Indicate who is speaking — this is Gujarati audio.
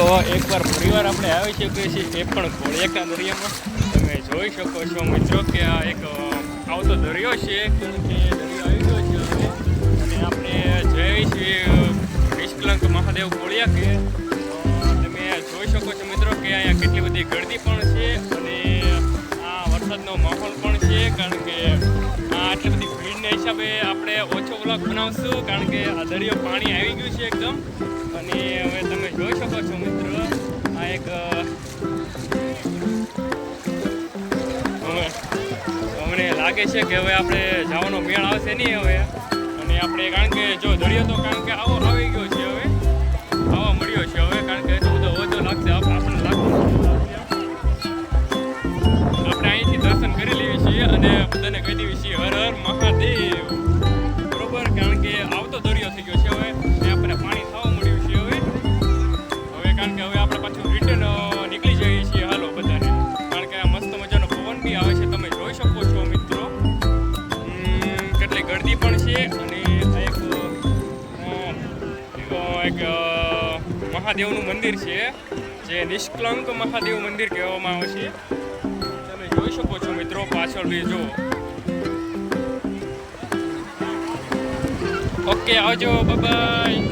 Speaker 1: મિત્રો એકવાર ફરીવાર આપણે આવી શકીએ છીએ એ પણ ઘોડિયાકા દરિયામાં. તમે જોઈ શકો છો મિત્રો કે આ એક આવતો દરિયો છે, કારણ કે દરિયો આવી ગયો છે હવે. અને આપણે જઈએ છીએ નિષ્કલંક મહાદેવ ઘોડિયા કે તમે જોઈ શકો છો મિત્રો કે અહીંયા કેટલી બધી ગળદી પણ છે અને આ વરસાદનો માહોલ પણ છે, કારણ કે આટલી બધી ભીડના હિસાબે આપણે ઓછો વ્લોગ બનાવશું, કારણ કે આ દરિયો પાણી આવી ગયું છે એકદમ. અને હવે તમે જોઈ શકો છો મિત્રો આ એક અમને લાગે છે કે હવે આપણે જવાનો મેળ આવશે નહીં હવે. અને આપણે કારણ કે જો દરિયો તો કારણ કે આવો આવી ગયો છે હવે, આવા મળ્યો છે હવે, કારણ કે એટલો બધો ઓછો લાગશે આપણને લાગતું. આપણે અહીંથી દર્શન કરી લઈએ છીએ અને બધાને કહી દેવી છીએ હર હર મહાદેવ, બરોબર. કારણ કે આવતો દરિયો થઈ ગયો છે હવે, આપણે પાણી થવા મળ્યું છે હવે. કારણ કે હવે આપણે પાછું રિટર્ન નીકળી જઈએ છીએ હાલો બધાને, કારણ કે આ મસ્ત મજાનો પવન બી આવે છે, તમે જોઈ શકો છો મિત્રો. કેટલી ગળદી પણ છે અને એક મહાદેવનું મંદિર છે જે નિષ્કલંક મહાદેવ મંદિર કહેવામાં આવે છે. તમે જોઈ શકો છો મિત્રો પાછળ બી જો. ઓકે આવજો, બાય બાય.